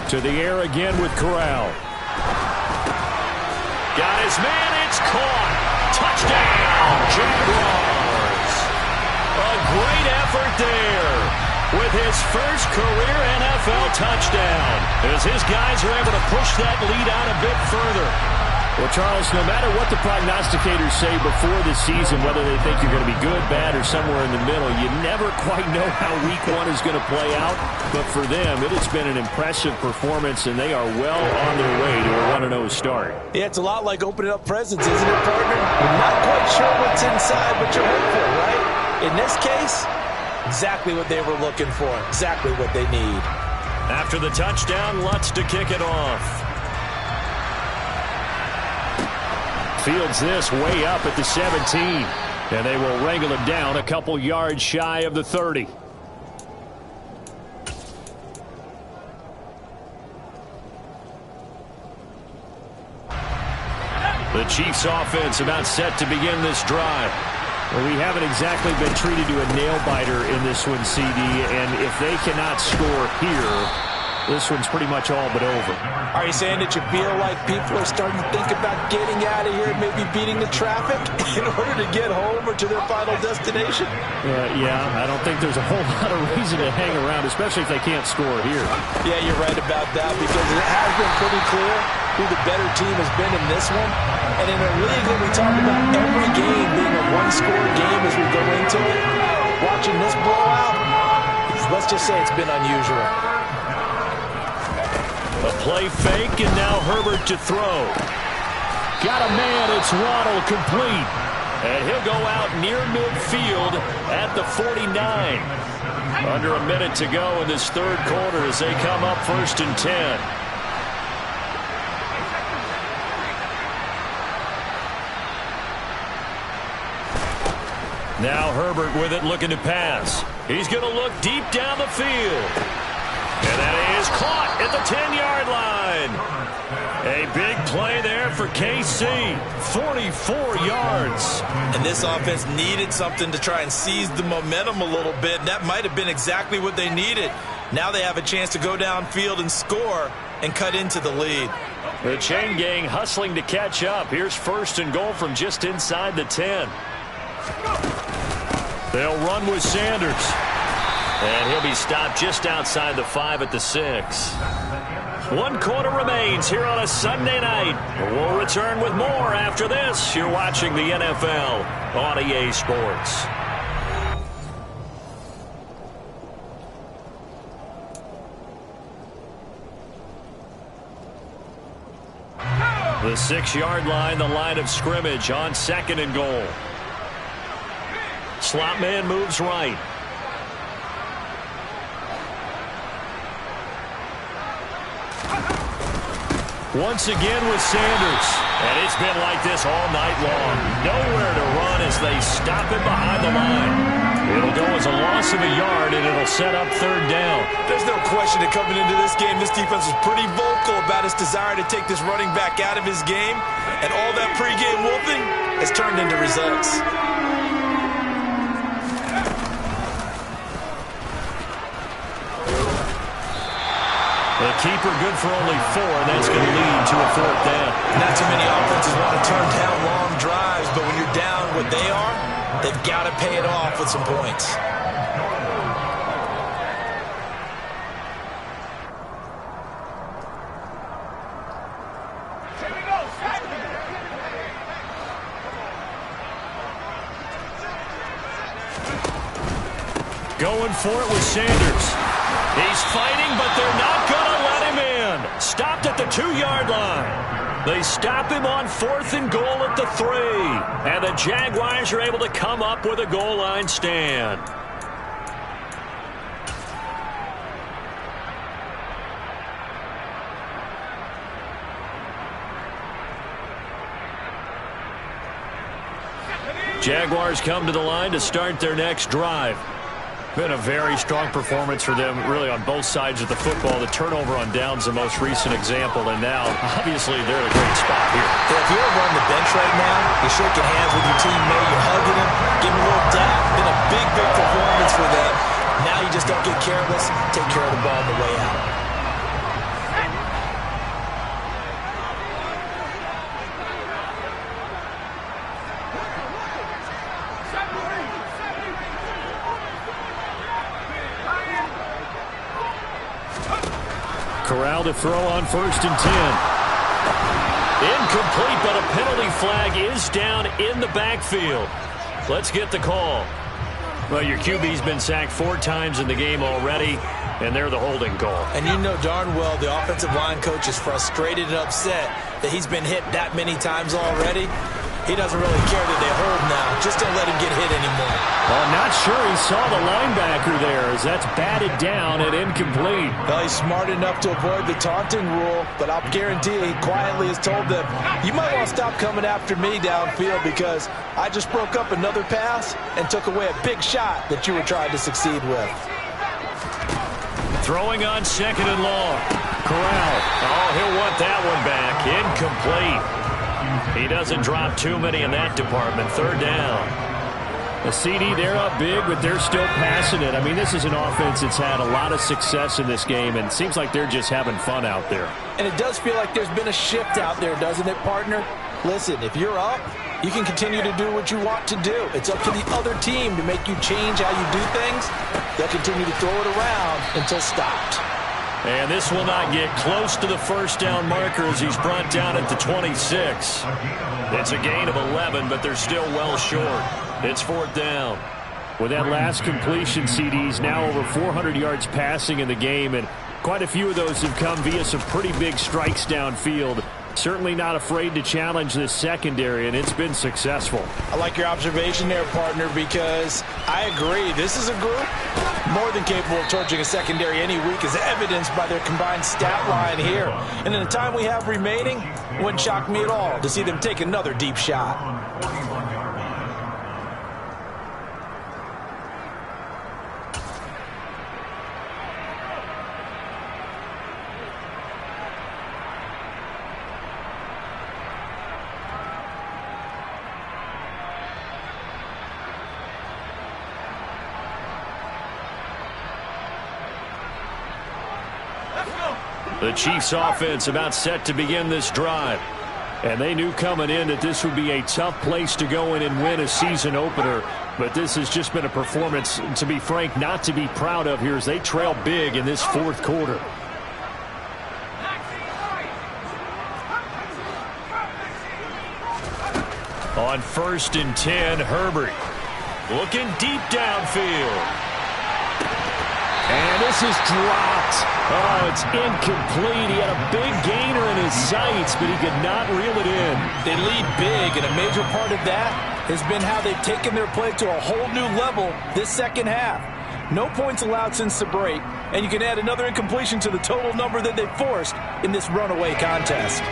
To the air again with Corral. Got his man, it's caught. Touchdown, Jaguars. A great effort there with his first career NFL touchdown as his guys are able to push that lead out a bit further. Well, Charles, no matter what the prognosticators say before the season, whether they think you're going to be good, bad, or somewhere in the middle, you never quite know how week 1 is going to play out. But for them, it has been an impressive performance, and they are well on their way to a 1-0 start. Yeah, it's a lot like opening up presents, isn't it, partner? You're not quite sure what's inside, but you're hopeful, right? In this case, exactly what they were looking for, exactly what they need. After the touchdown, Lutz to kick it off. Fields this way up at the 17. And they will wrangle him down a couple yards shy of the 30. The Chiefs offense about set to begin this drive. Well, we haven't exactly been treated to a nail-biter in this one, CD. And if they cannot score here, this one's pretty much all but over. Are you saying that you feel like people are starting to think about getting out of here and maybe beating the traffic in order to get home or to their final destination? Yeah, I don't think there's a whole lot of reason to hang around, especially if they can't score here. Yeah, you're right about that because it has been pretty clear who the better team has been in this one. And in a league that we talk about every game being a one-score game as we go into it, watching this blowout, let's just say it's been unusual. A play fake, and now Herbert to throw. Got a man, it's Waddle, complete. And he'll go out near midfield at the 49. Under a minute to go in this third quarter as they come up 1st and 10. Now Herbert with it, looking to pass. He's going to look deep down the field. And that is caught at the 10-yard line. A big play there for KC. 44 yards. And this offense needed something to try and seize the momentum a little bit. And that might have been exactly what they needed. Now they have a chance to go downfield and score and cut into the lead. The chain gang hustling to catch up. Here's 1st and goal from just inside the 10. They'll run with Sanders. And he'll be stopped just outside the 5 at the 6. 1 quarter remains here on a Sunday night. We'll return with more after this. You're watching the NFL on EA Sports. The 6-yard line, the line of scrimmage on 2nd and goal. Slot man moves right. Once again with Sanders. And it's been like this all night long. Nowhere to run as they stop him behind the line. It'll go as a loss of a yard, and it'll set up 3rd down. There's no question that coming into this game, this defense was pretty vocal about its desire to take this running back out of his game. And all that pregame wolfing has turned into results. The keeper good for only 4, and that's going to lead to a 4th down. Not too many offenses want to turn down long drives, but when you're down what they are, they've got to pay it off with some points. Going for it with Sanders. He's fighting, but they're not going to let him in. Stopped at the 2-yard line. They stop him on 4th and goal at the 3. And the Jaguars are able to come up with a goal line stand. Jaguars come to the line to start their next drive. Been a very strong performance for them, really, on both sides of the football. The turnover on downs, the most recent example, and now, obviously, they're in a great spot here. Yeah, if you're over on the bench right now, you're shaking hands with your teammate, you're hugging him, giving a little dap. Been a big, big performance for them. Now you just don't get careless. Take care of the ball on the way out. Corral to throw on 1st and 10. Incomplete, but a penalty flag is down in the backfield. Let's get the call. Well, your QB's been sacked 4 times in the game already, and they're the holding call. And you know darn well the offensive line coach is frustrated and upset that he's been hit that many times already. He doesn't really care that they hold now. Just don't let him get hit anymore. Well, I'm not sure he saw the linebacker there, as that's batted down and incomplete. Well, he's smart enough to avoid the taunting rule, but I'll guarantee he quietly has told them, you might want to stop coming after me downfield because I just broke up another pass and took away a big shot that you were trying to succeed with. Throwing on 2nd and long. Corral. Oh, he'll want that one back. Incomplete. He doesn't drop too many in that department. 3rd down. A CD, they're up big, but they're still passing it. I mean, this is an offense that's had a lot of success in this game, and it seems like they're just having fun out there. And it does feel like there's been a shift out there, doesn't it, partner? Listen, if you're up, you can continue to do what you want to do. It's up to the other team to make you change how you do things. They'll continue to throw it around until stopped. And this will not get close to the 1st down marker as he's brought down at the 26. It's a gain of 11, but they're still well short. It's 4th down. With that last completion, CDs now over 400 yards passing in the game, and quite a few of those have come via some pretty big strikes downfield. Certainly not afraid to challenge this secondary, and it's been successful. I like your observation there, partner, because I agree. This is a group more than capable of torching a secondary any week, as evidenced by their combined stat line here. And in the time we have remaining, it wouldn't shock me at all to see them take another deep shot. The Chiefs offense about set to begin this drive. And they knew coming in that this would be a tough place to go in and win a season opener. But this has just been a performance, to be frank, not to be proud of here as they trail big in this 4th quarter. On 1st and 10, Herbert looking deep downfield. And this is dropped. Oh, it's incomplete. He had a big gainer in his sights, but he could not reel it in. They lead big, and a major part of that has been how they've taken their play to a whole new level this second half. No points allowed since the break, and you can add another incompletion to the total number that they forced in this runaway contest.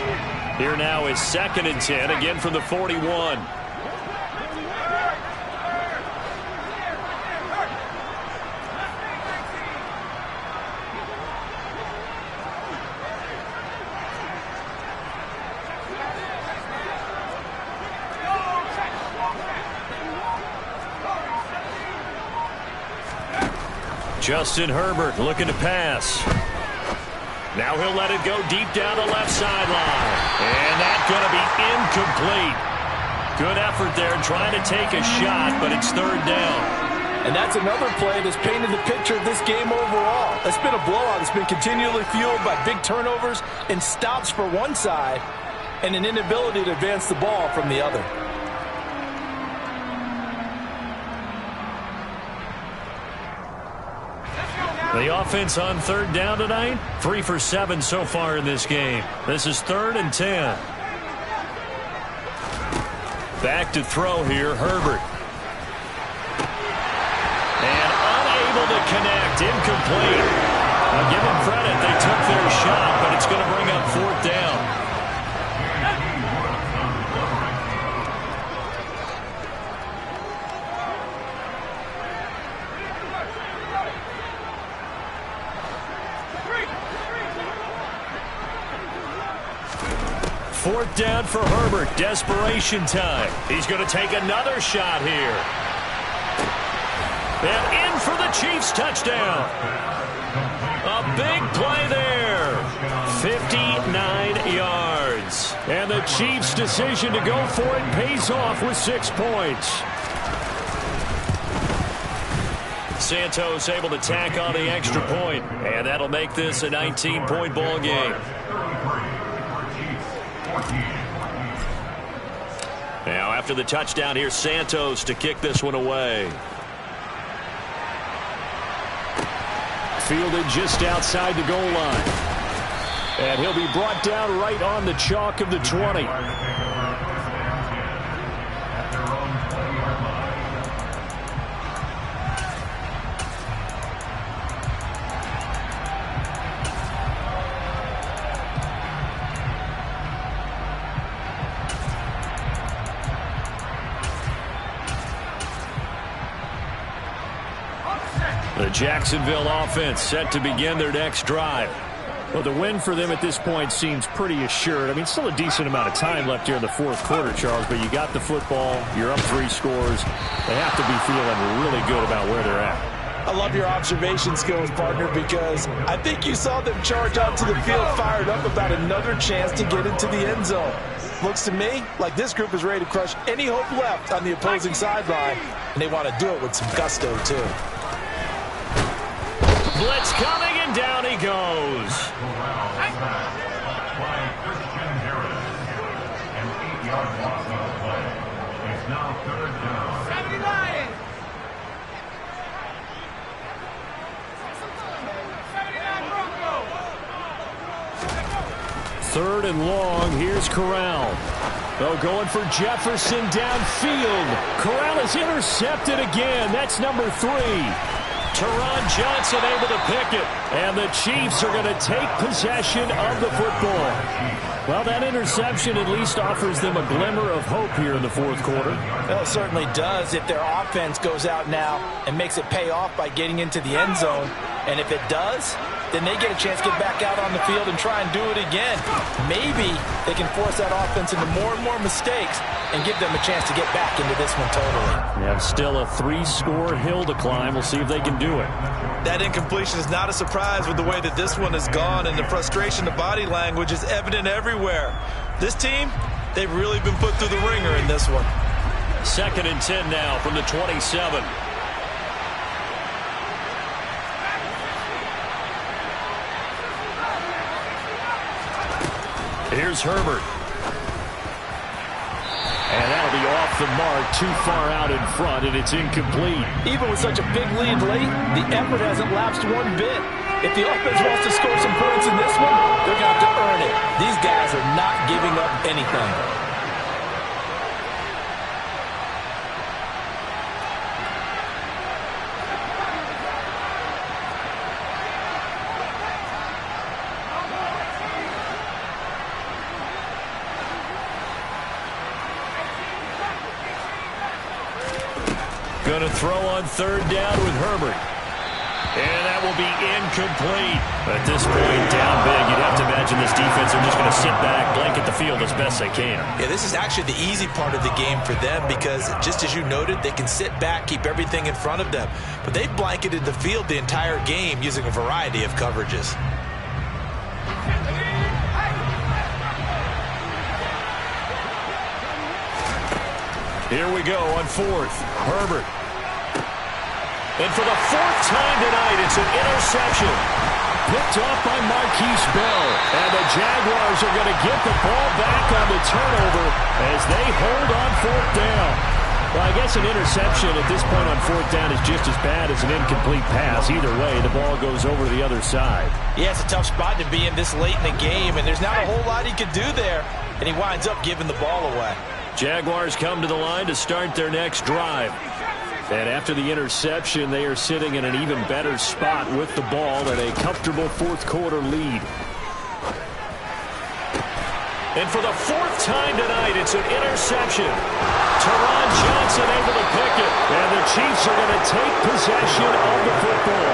Here now is 2nd and 10, again from the 41. Justin Herbert looking to pass. Now he'll let it go deep down the left sideline. And that's going to be incomplete. Good effort there trying to take a shot, but it's 3rd down. And that's another play that's painted the picture of this game overall. It's been a blowout. It's been continually fueled by big turnovers and stops for one side and an inability to advance the ball from the other. The offense on 3rd down tonight, 3 for 7 so far in this game. This is 3rd and 10. Back to throw here, Herbert. And unable to connect, incomplete. Now give them credit, they took their shot, but it's going to bring up 4th down. Fourth down for Herbert. Desperation time. He's going to take another shot here. And in for the Chiefs touchdown. A big play there. 59 yards. And the Chiefs' decision to go for it pays off with 6 points. Santos able to tack on the extra point. And that'll make this a 19-point ball game. Now after the touchdown, here's Santos to kick this one away. Fielded just outside the goal line. And he'll be brought down right on the chalk of the 20. The Jacksonville offense set to begin their next drive. Well, the win for them at this point seems pretty assured. I mean, still a decent amount of time left here in the 4th quarter, Charles, but you got the football, you're up 3 scores. They have to be feeling really good about where they're at. I love your observation skills, partner, because I think you saw them charge out to the field fired up about another chance to get into the end zone. Looks to me like this group is ready to crush any hope left on the opposing sideline, and they want to do it with some gusto, too. Blitz coming, and down he goes. Third and long, here's Corral. Oh, going for Jefferson downfield. Corral is intercepted again. That's number 3. Teron Johnson able to pick it. And the Chiefs are going to take possession of the football. Well, that interception at least offers them a glimmer of hope here in the 4th quarter. Well, it certainly does if their offense goes out now and makes it pay off by getting into the end zone. And if it does, then they get a chance to get back out on the field and try and do it again. Maybe they can force that offense into more and more mistakes and give them a chance to get back into this one totally. Yeah, still a 3-score hill to climb. We'll see if they can do it. That incompletion is not a surprise with the way that this one has gone, and the frustration, the body language is evident everywhere. This team, they've really been put through the ringer in this one. 2nd and 10 now from the 27. Here's Herbert. And that'll be off the mark, too far out in front, and it's incomplete. Even with such a big lead late, the effort hasn't lapsed one bit. If the offense wants to score some points in this one, they're going to have to earn it. These guys are not giving up anything. Going to throw on 3rd down with Herbert. And that will be incomplete. At this point, down big, you'd have to imagine this defense are just going to sit back, blanket the field as best they can. Yeah, this is actually the easy part of the game for them because, just as you noted, they can sit back, keep everything in front of them. But they've blanketed the field the entire game using a variety of coverages. Here we go on 4th. Herbert. And for the 4th time tonight, it's an interception. Picked off by Marquise Bell. And the Jaguars are going to get the ball back on the turnover as they hold on 4th down. Well, I guess an interception at this point on 4th down is just as bad as an incomplete pass. Either way, the ball goes over to the other side. Yeah, it's a tough spot to be in this late in the game, and there's not a whole lot he could do there, and he winds up giving the ball away. Jaguars come to the line to start their next drive. And after the interception, they are sitting in an even better spot with the ball and a comfortable fourth-quarter lead. And for the fourth time tonight, it's an interception. Teron Johnson able to pick it. And the Chiefs are going to take possession of the football.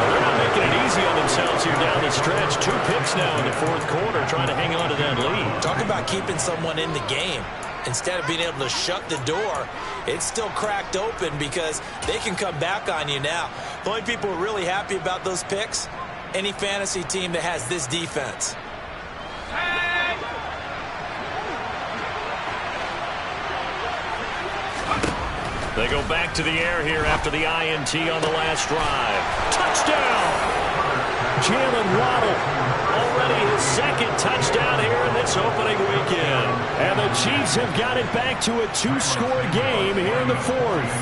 They're not making it easy on themselves here down the stretch. 2 picks now in the fourth quarter trying to hang on to that lead. Talk about keeping someone in the game. Instead of being able to shut the door, it's still cracked open because they can come back on you now. The only people who are really happy about those picks, any fantasy team that has this defense. They go back to the air here after the INT on the last drive. Touchdown! Jalen Waddle. Already his second touchdown here in this opening weekend. And the Chiefs have got it back to a 2-score game here in the fourth.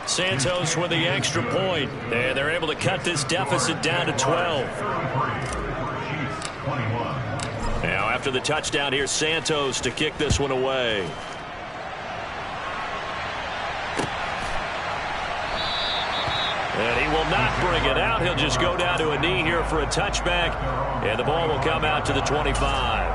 Santos with the extra point. And they're able to cut this deficit down to 12. Now after the touchdown, here's Santos to kick this one away. And he will not bring it out. He'll just go down to a knee here for a touchback. And the ball will come out to the 25.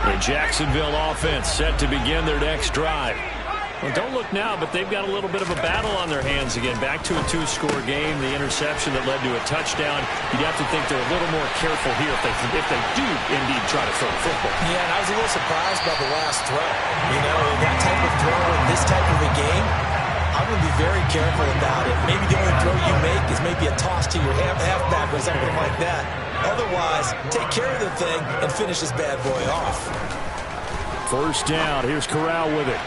The Jacksonville offense set to begin their next drive. Well, don't look now, but they've got a little bit of a battle on their hands again. Back to a 2-score game. The interception that led to a touchdown. You'd have to think they're a little more careful here if they do indeed try to throw the football. Yeah, and I was a little surprised by the last throw. You know, that type of throw in this type of a game, I'm going to be very careful about it. Maybe the only throw you make is maybe a toss to your halfback or something like that. Otherwise, take care of the thing and finish this bad boy off. First down. Here's Corral with it.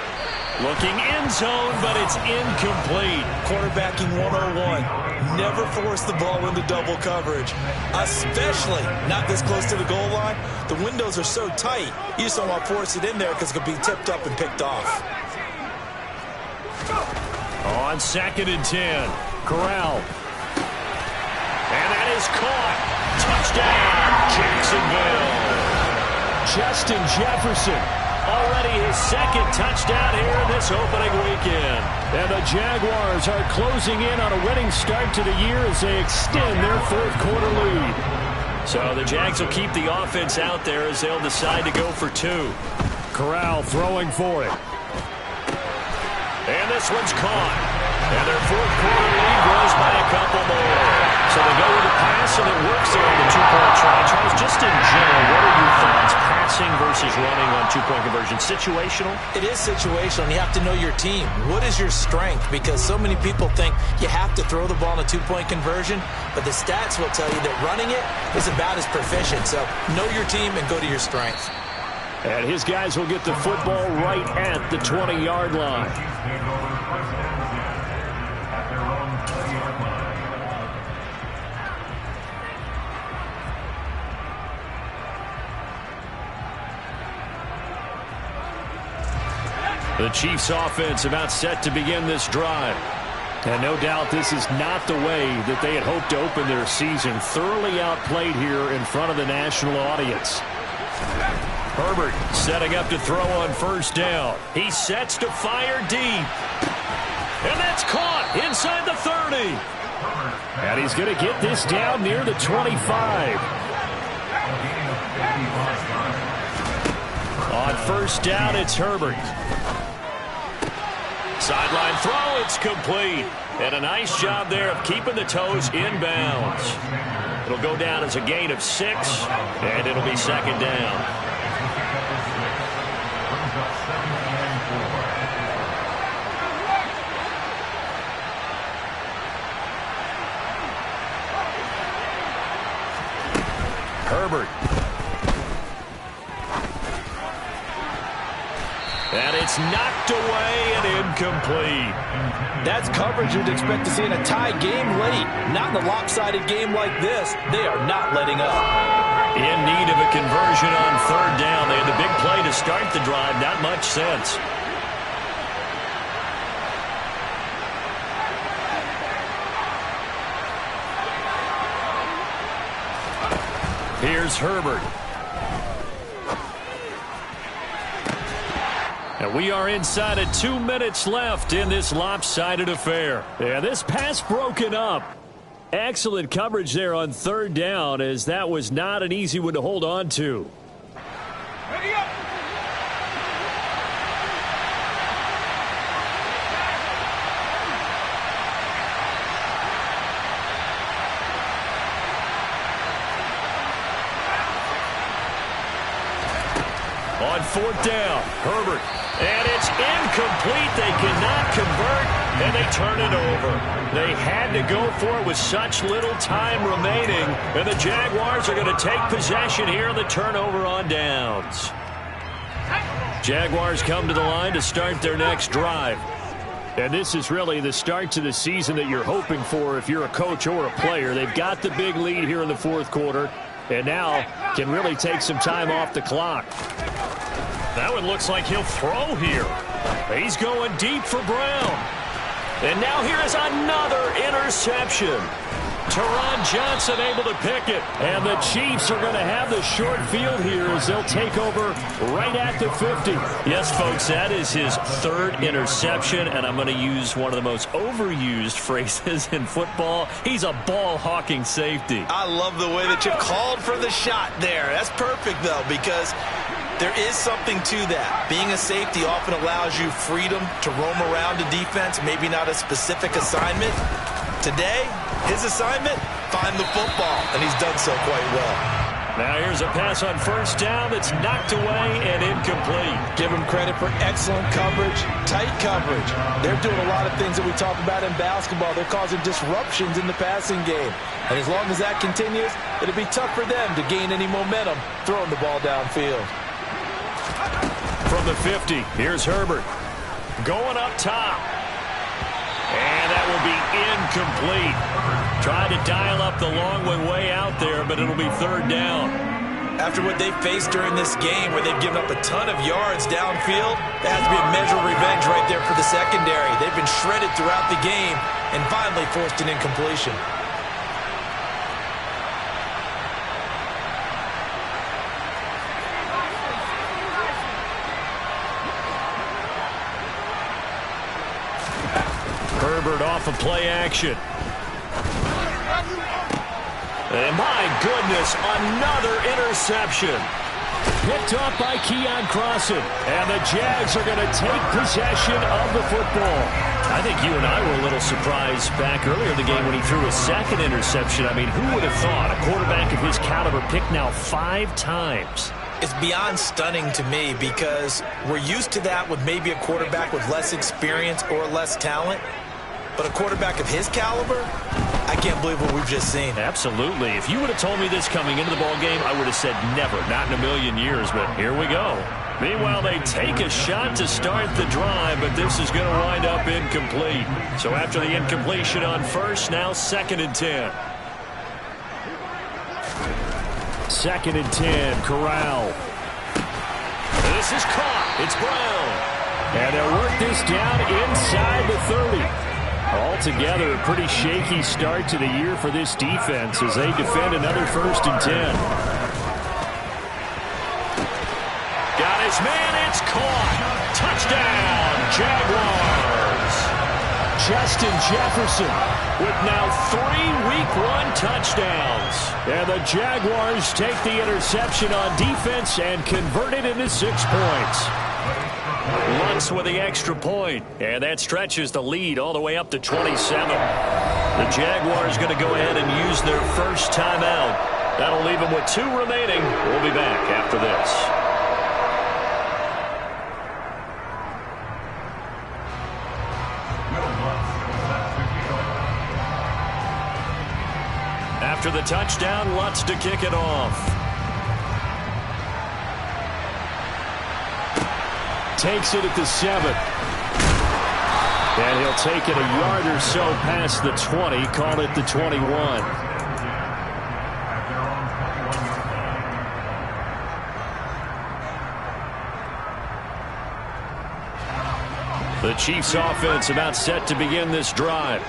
Looking end zone, but it's incomplete. Quarterbacking 101. Never force the ball into double coverage, especially not this close to the goal line. The windows are so tight, you just don't want to force it in there because it could be tipped up and picked off. On 2nd and 10, Corral. And that is caught. Touchdown, Jacksonville. Justin Jefferson. Already his second touchdown here in this opening weekend. And the Jaguars are closing in on a winning start to the year as they extend their fourth-quarter lead. So the Jags will keep the offense out there as they'll decide to go for 2. Corral throwing for it. And this one's caught. And their fourth-quarter lead grows by a couple more. So they go with the pass, and it works there on the 2-point try. Charles, just in general, what are your thoughts? Passing versus running on 2-point conversion. Situational? It is situational, and you have to know your team. What is your strength? Because so many people think you have to throw the ball in a 2-point conversion, but the stats will tell you that running it is about as proficient. So know your team and go to your strength. And his guys will get the football right at the 20-yard line. The Chiefs offense about set to begin this drive. And no doubt this is not the way that they had hoped to open their season. Thoroughly outplayed here in front of the national audience. Herbert setting up to throw on first down. He sets to fire deep. And that's caught inside the 30. And he's going to get this down near the 25. On first down, it's Herbert. Sideline throw, it's complete. And a nice job there of keeping the toes inbounds. It'll go down as a gain of 6, and it'll be second down. Herbert. And it's knocked away and incomplete. That's coverage you'd expect to see in a tie game late. Not in a lopsided game like this. They are not letting up. In need of a conversion on third down. They had the big play to start the drive. Not much sense. Here's Herbert. And we are inside of 2 minutes left in this lopsided affair. Yeah, this pass broken up. Excellent coverage there on third down, as that was not an easy one to hold on to. Ready up. On fourth down, Herbert. And it's incomplete. They cannot convert, and they turn it over. They had to go for it with such little time remaining, and the Jaguars are going to take possession here on the turnover on downs. Jaguars come to the line to start their next drive. And this is really the start to the season that you're hoping for if you're a coach or a player. They've got the big lead here in the fourth quarter, and now can really take some time off the clock. That one looks like he'll throw here. He's going deep for Brown. And now here is another interception. Teron Johnson able to pick it. And the Chiefs are going to have the short field here as they'll take over right at the 50. Yes, folks, that is his third interception, and I'm going to use one of the most overused phrases in football. He's a ball-hawking safety. I love the way that you called for the shot there. That's perfect, though, because there is something to that. Being a safety often allows you freedom to roam around a defense, maybe not a specific assignment. Today, his assignment, find the football, and he's done so quite well. Now here's a pass on first down that's knocked away and incomplete. Give him credit for excellent coverage, tight coverage. They're doing a lot of things that we talk about in basketball. They're causing disruptions in the passing game. And as long as that continues, it'll be tough for them to gain any momentum throwing the ball downfield. From the 50, here's Herbert. Going up top. And that will be incomplete. Tried to dial up the long one way out there, but it'll be third down. After what they've faced during this game, where they've given up a ton of yards downfield, that has to be a measure of revenge right there for the secondary. They've been shredded throughout the game and finally forced an incompletion. Herbert off of play action. And my goodness, another interception. Picked off by Keon Crossan. And the Jags are going to take possession of the football. I think you and I were a little surprised back earlier in the game when he threw a second interception. I mean, who would have thought a quarterback of his caliber picked now 5 times? It's beyond stunning to me because we're used to that with maybe a quarterback with less experience or less talent. But a quarterback of his caliber, I can't believe what we've just seen. Absolutely. If you would have told me this coming into the ball game, I would have said never, not in a million years, but here we go. Meanwhile, they take a shot to start the drive, but this is going to wind up incomplete. So after the incompletion on first, now 2nd and 10. 2nd and 10, Corral. This is caught. It's Brown. And they'll work this down inside the 30. Altogether, a pretty shaky start to the year for this defense as they defend another 1st and 10. Got his man. It's caught. Touchdown, Jaguars. Justin Jefferson with now 3 Week 1 touchdowns. And the Jaguars take the interception on defense and convert it into 6 points. Lutz with the extra point, and that stretches the lead all the way up to 27. The Jaguars going to go ahead and use their first timeout. That'll leave them with 2 remaining. We'll be back after this. After the touchdown, Lutz to kick it off. Takes it at the 7. And he'll take it a yard or so past the 20, call it the 21. The Chiefs offense about set to begin this drive.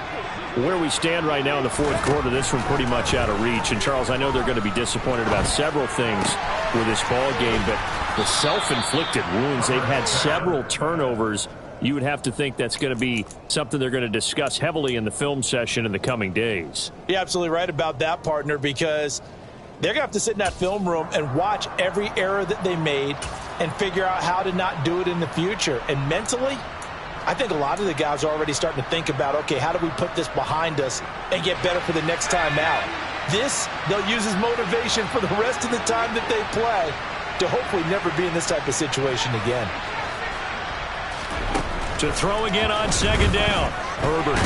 Where we stand right now in the fourth quarter, this one pretty much out of reach. And, Charles, I know they're going to be disappointed about several things with this ball game, but the self-inflicted wounds, they've had several turnovers. You would have to think that's going to be something they're going to discuss heavily in the film session in the coming days. You're absolutely right about that, partner, because they're going to have to sit in that film room and watch every error that they made and figure out how to not do it in the future. And mentally, I think a lot of the guys are already starting to think about, okay, how do we put this behind us and get better for the next time out? This, they'll use as motivation for the rest of the time that they play to hopefully never be in this type of situation again. To throw again on second down. Herbert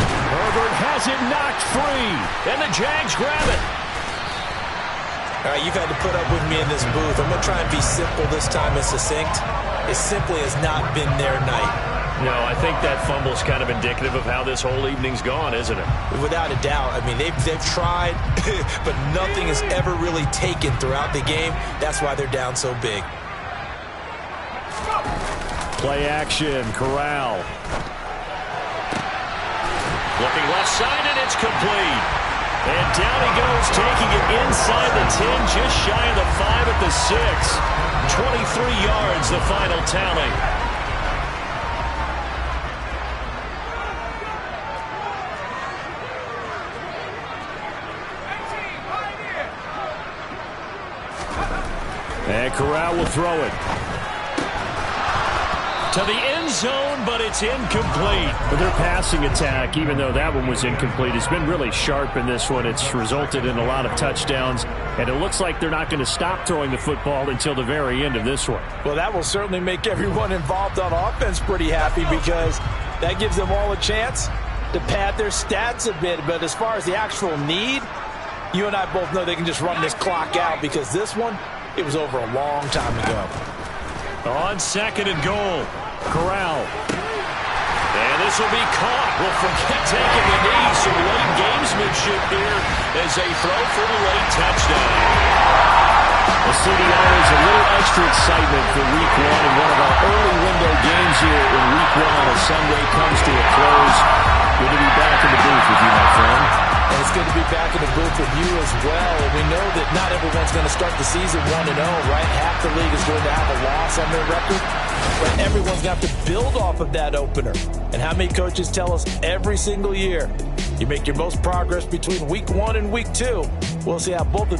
has it knocked free, and the Jags grab it. All right, you've had to put up with me in this booth. I'm going to try and be simple this time and succinct. It simply has not been their night. No, I think that fumble's kind of indicative of how this whole evening's gone, isn't it? Without a doubt. I mean, they've tried, but nothing has ever really taken throughout the game. That's why they're down so big. Play action, Corral. Looking left side, and it's complete. And down he goes, taking it inside the 10, just shy of the 5 at the 6. 23 yards, the final tally. And Corral will throw it. To the end zone, but it's incomplete. But their passing attack, even though that one was incomplete, has been really sharp in this one. It's resulted in a lot of touchdowns, and it looks like they're not going to stop throwing the football until the very end of this one. Well, that will certainly make everyone involved on offense pretty happy because that gives them all a chance to pad their stats a bit. But as far as the actual need, you and I both know they can just run this clock out because this one, it was over a long time ago. On second and goal, Corral. And this will be caught. We'll forget taking the knee. Some late gamesmanship here as they throw for the late touchdown. The city offers a little extra excitement for Week 1, and one of our early window games here in Week 1 on a Sunday comes to a close. Good to be back in the booth with you, my friend. And it's good to be back in the booth with you as well. We know that not everyone's going to start the season 1-0, right? Half the league is going to have a loss on their record. But everyone's going to have to build off of that opener. And how many coaches tell us every single year, you make your most progress between Week 1 and Week 2. We'll see how both of